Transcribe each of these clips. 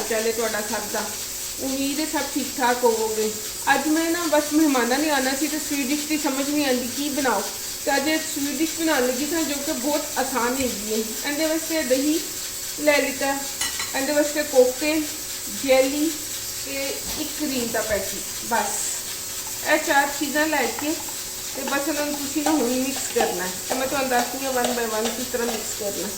चाल है तुहाडा सब दा? उम्मीद है सब ठीक ठाक होवोगे। अज मैं ना बस मेहमाना ने आना सी तो स्वीट डिश की समझ नहीं आती की बनाओ, तो अज एक स्वीट डिश बनाने लगी था जो कि बहुत आसान हैगी है। इहदे वास्ते दही ले लिता, इहदे वास्ते कोफ्ते, जैली ते एक क्रीम का पैकेट, बस ये 4 चीज़ां लैके तो बस इन्होंने तुसीं ना हुण मिक्स करना है। तो मैं तुहानूं दसदी हां 1 बाय 1 किस तरह मिक्स करना।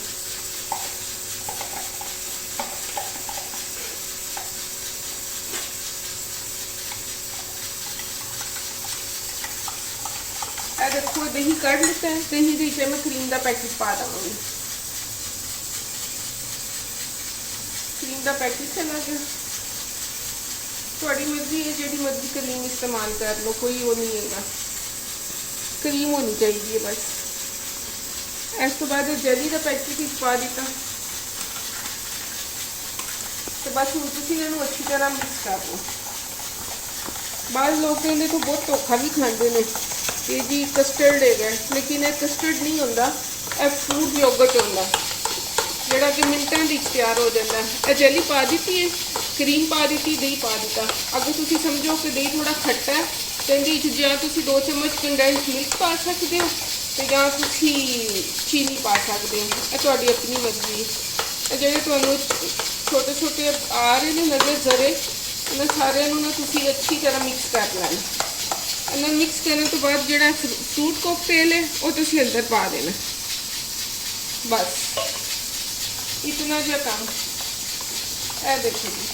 देखो दही कढ़ लेता है, दही के मैं क्रीम का पैकेट पा देवांगी। क्रीम का पैकेट चला गया। थोड़ी मर्जी है, जी मर्जी क्रीम इस्तेमाल कर लो, कोई वो नहीं है, क्रीम होनी चाहिए बस। इस तो बाद जैली का पैकेट ही पा दिता, तो बस हम तुसीं इन्हूं अच्छी तरह मिक्स कर लो। बाद लोग कहते तो बहुत धोखा भी खाते हैं कि जी कस्टर्ड है, लेकिन यह कस्टर्ड नहीं होंदा, यह फ्रूट योगर्ट होंदा जिहड़ा कि मिनटां दी तैयार हो जाता है। यह जैली पा दी है, क्रीम पा दी, दही पा दिता। अगर तुसीं समझो कि दही थोड़ा खट्टा है तो इहदे जां तुसीं 2 चम्मच कंडेंस मिल्क पा सकते हो तो जां तुसीं चीनी पा सकते हो, यह तुहाडी अपनी मर्जी है। जिहड़े तुहानूं छोटे छोटे आ रहे हैं नज़र जरे, इन्हां सारिਆਂ ਨੂੰ ना तुसीं अच्छी तरह मिक्स कर लेना। इन्हें मिक्स करने तो बाद जो फ्रूट कॉकटेल है वो तुसीं अंदर पा देना, बस इतना जो काम। ए देखो जी,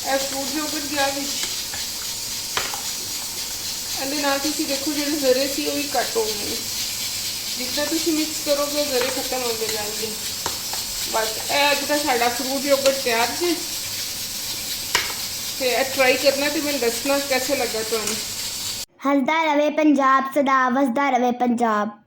ए फ्रूट योगर्ट गया विच, इहदे नाल तुसीं देखो जो जरे सी वो भी घट हो गए, जितना तुसीं मिक्स करोगे जरे खत्म होते जाएंगे। बस ए अज का साडा फ्रूट योगर्ट तैयार है, तो ट्राई करना तो मैं दसना कैसे लगा तुहानूं। हसदा रवे पंजाब, सदा वसदा रवे पंजाब।